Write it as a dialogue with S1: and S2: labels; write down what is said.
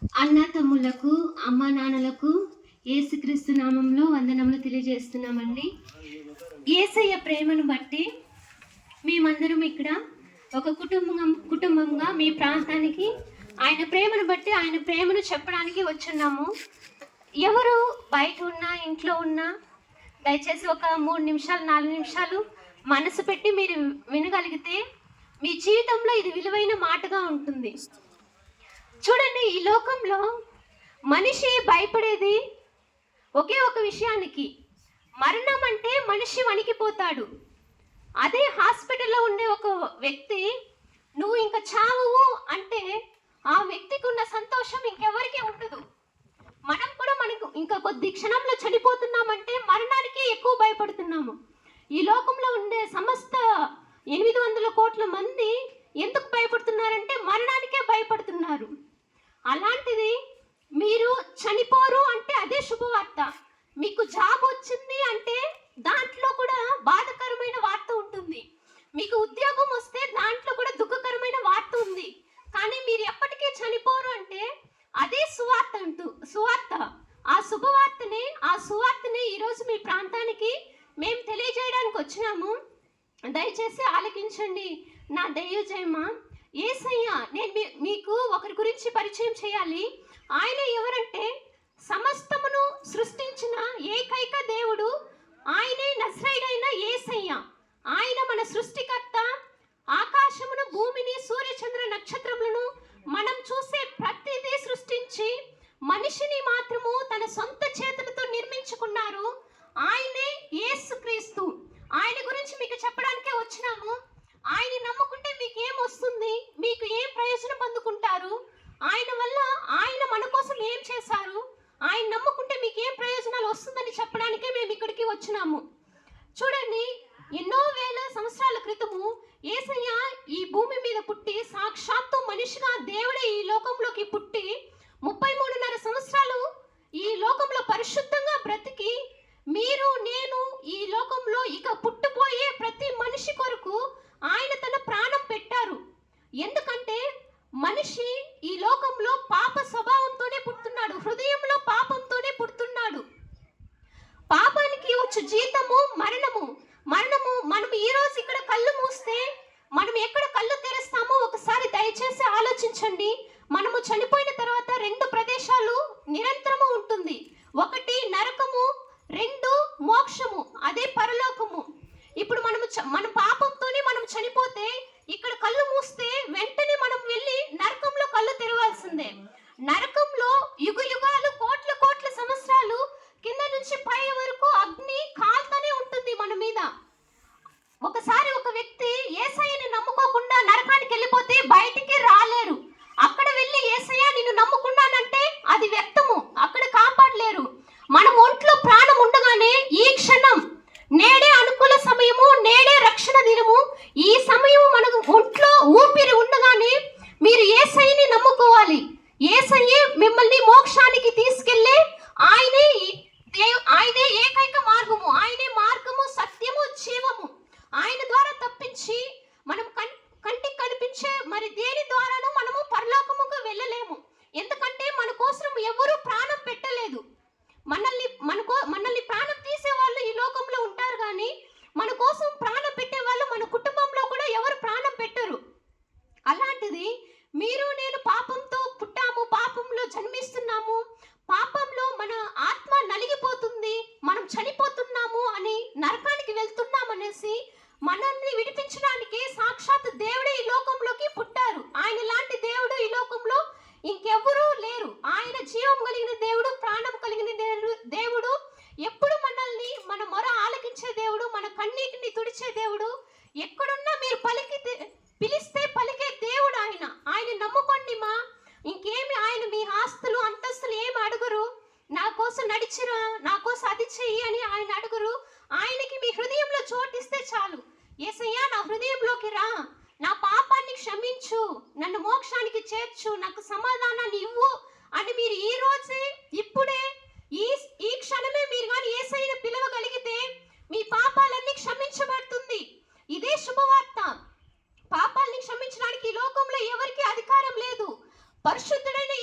S1: అన్న తమ్ములకు, అమ్మ నాన్నలకు యేసుక్రీస్తు నామంలో వందనములు తెలియజేస్తున్నామండి. యేసయ్య ప్రేమను బట్టి మేమందరం ఇక్కడ ఒక కుటుంబంగా మీ ప్రాంతానికి ఆయన ప్రేమను బట్టి ఆయన ప్రేమను చెప్పడానికి వచ్చున్నాము. ఎవరు బయట ఉన్నా ఇంట్లో ఉన్నా దయచేసి ఒక 3 నిమిషాలు 4 నిమిషాలు మనసు పెట్టి మీరు వినగలిగితే మీ జీవితంలో ఇది విలువైన మాటగా ఉంటుంది. చూడండి, ఈ లోకంలో మనిషి భయపడేది ఒకే ఒక విషయానికి, మరణం అంటే మనిషి వణికిపోతాడు. అదే హాస్పిటల్లో ఉండే ఒక వ్యక్తి నువ్వు ఇంకా చావు అంటే ఆ వ్యక్తికి ఉన్న సంతోషం ఇంకెవరికి ఉండదు. మనం కూడా మనకు ఇంకా కొద్ది క్షణంలో చనిపోతున్నామంటే మరణానికి ఎక్కువ భయపడుతున్నాము. ఈ లోకంలో ఉండే సమస్త 800 కోట్ల మంది ఎందుకు భయపడుతున్నారంటే మరణానికే భయపడుతున్నారు. అలాంటిది మీరు చనిపోరు అంటే అదే శుభవార్త. మీకు జాబ్ వచ్చింది అంటే దాంట్లో కూడా బాధకరమైన వార్త ఉంటుంది. మీకు ఉద్యోగం వస్తే దాంట్లో కూడా దుఃఖకరమైన వార్త ఉంది. కానీ మీరు ఎప్పటికీ చనిపోరు అంటే అదే సువార్త. ఆ సువార్తని ఈరోజు మీ ప్రాంతానికి మేము తెలియజేయడానికి వచ్చినాము. దయచేసి ఆలకించండి నా దైవజయమ. యేసయ్య, నేను మీకు ఒకరి గురించి పరిచయం చేయాలి. ఆయన ఎవరంటే సమస్తమును సృష్టించిన ఏకైక దేవుడు ఆయనే, నజరేయుడైన యేసయ్య. ఆయన మన సృష్టికర్త. ఆకాశమును, భూమిని, సూర్యచంద్ర నక్షత్రములను మనం చూసే ప్రతిదీ సృష్టించి మనిషిని మాత్రము తన సొంత చేతులతో నిర్మించుకున్నారు. ఆయనే యేసుక్రీస్తు. ఆయన గురించి మీకు చెప్పడానికే వచ్చినాము. ఆయన నమ్ముకుంటే మీకు ఏం వస్తుంది, మీకు ఏం ప్రయోజనం పొందుకుంటారు, ఆయన వల్ల ఆయన మన కోసం ఏం చేశారు, ఆయన నమ్ముకుంటే మీకు ఏం ప్రయోజనాలు వస్తుందని చెప్పడానికే మేము ఇక్కడికి వచ్చినాము. చూడండి, ఎన్నో వేల సంవత్సరాల క్రితము యేసయ్య ఈ భూమి మీద పుట్టి సాక్షాత్తు మనిషిగా దేవుడే ఈ లోకంలోకి పుట్టి 33.5 సంవత్సరాలు ఈ లోకంలో పరిశుద్ధంగా బ్రతికి మీరు నేను ఈ లోకంలో ఇక పుట్టబోయే ప్రతి మనిషి కొరకు ఆయన తన ప్రాణం పెట్టారు. ఎందుకంటే మనిషి ఈ లోకంలో పాప స్వభావంతోనే పుడుతున్నాడు, హృదయంలో పాపంతోనే పుడుతున్నాడు. పాపానికి వచ్చు జీతము మరణము. మనం ఈ రోజు ఇక్కడ కళ్ళు మూస్తే మనం ఎక్కడ కళ్ళు తెరుస్తామో ఒకసారి దయచేసి ఆలోచించండి. మనము చనిపోయిన తర్వాత 2 ప్రదేశాలు నిరంతరము ఉంటుంది. 1 నరకము, 2 మోక్షము, అదే పరలోకము. ఇప్పుడు మన పాపంతోనే మనం చనిపోతే ఇక్కడ కళ్ళు మూస్తే వెంటనే మనం వెళ్ళి నరకంలో కళ్ళు తెరవాల్సిందే. నరకంలో యుగాలు కోట్ల సంవత్సరాలు కింద నుంచి పై వరకు అగ్ని కాల్తూనే ఉంటుంది మన మీద. ఒకసారి ఒక వ్యక్తి యేసయ్యని నమ్ముకోకుండా నరకానికి వెళ్ళిపోతే బయటికి రాలేరు. అక్కడ వెళ్ళి యేసయ్య నిన్ను నమ్ముకున్నానంటే అది వ్యక్తము, అక్కడ కాపాడలేరు. మన ఒంట్లో ప్రాణం ఉండగానే ఈ క్షణం, నేడే అనుకూల సమయము, నేడే రక్షణ దినము, ఈ సమయం మనకు ఒంట్లో ఊపిరి ఉండగానే మీరు యేసయ్యని నమ్ముకోవాలి. యేసయ్యే మిమ్మల్ని మోక్షానికి తీసుకెళ్లే ఆయనే ఏకైక మార్గము. ఆయనే మార్గము, సత్యము, జీవము. ఆయన ద్వారా తప్పించి మనం కంటికి కనిపించే మరి దేని ద్వారానూ మనము పరలోకముకు వెళ్ళలేము. ఎందుకంటే మన కోసం ఎవరు ప్రాణం పెట్టలేదు. మనల్ని ప్రాణం తీసే వాళ్ళు ఈ లోకంలో ఉంటారు, కానీ మన కోసం ప్రాణం పెట్టే వాళ్ళు మన కుటుంబంలో కూడా ఎవరు ప్రాణం పెట్టరు. అలాంటిది మీరు నేను పాపంతో పుట్టాము, పాపంలో జన్మిస్తున్నాము, పాపంలో మన ఆత్మ నలిగిపోతుంది, మనం చనిపోతున్నాము అని నరకానికి వెళ్తున్నామనేసి మనల్ని విడిపించడానికి సాక్షాత్ దేవుడే ఈ లోకంలోకి పుట్టారు. ఆయన లాంటి దేవుడు ఈ లోకంలో ఇంకెవరూ లేరు. ఆయన జీవం కలిగిన దేవుడు, ప్రాణం కలిగిన దేవుడు, ఎప్పుడు మనల్ని మన మొర ఆలకించే దేవుడు, మన కన్నీటిని తుడిచే దేవుడు. ఎక్కడున్నా మీరు పిలిస్తే పలికే దేవుడు ఆయన. ఆయన నమ్ముకోండి మా. ఇంకేమి ఆయన మీ ఆస్తులు అంతస్తులు ఏమి అడుగురు. నా కోసం నడిచిరా, నా కోసం అది చెయ్యి అని ఆయన అడుగురు. ఆయనకి మీ హృదయంలో చోటిస్తే చాలు. యేసయ్య, నా హృదయంలోకి రా, నా పాపాన్ని క్షమించు, నన్ను మోక్షానికి చేర్చు, నాకు సమాధానాన్ని ఇవ్వు అని మీరు ఈ రోజే, ఇప్పుడే, ఈ క్షణమే మీరు కానీ యేసయ్యని పిలవగలిగితే మీ పాపాలన్నీ క్షమించబడుతుంది. ఇదే శుభవార్త. పాపాలని క్షమించడానికి ఈ లోకంలో ఎవరికి అధికారం లేదు. పరిశుద్ధుడైన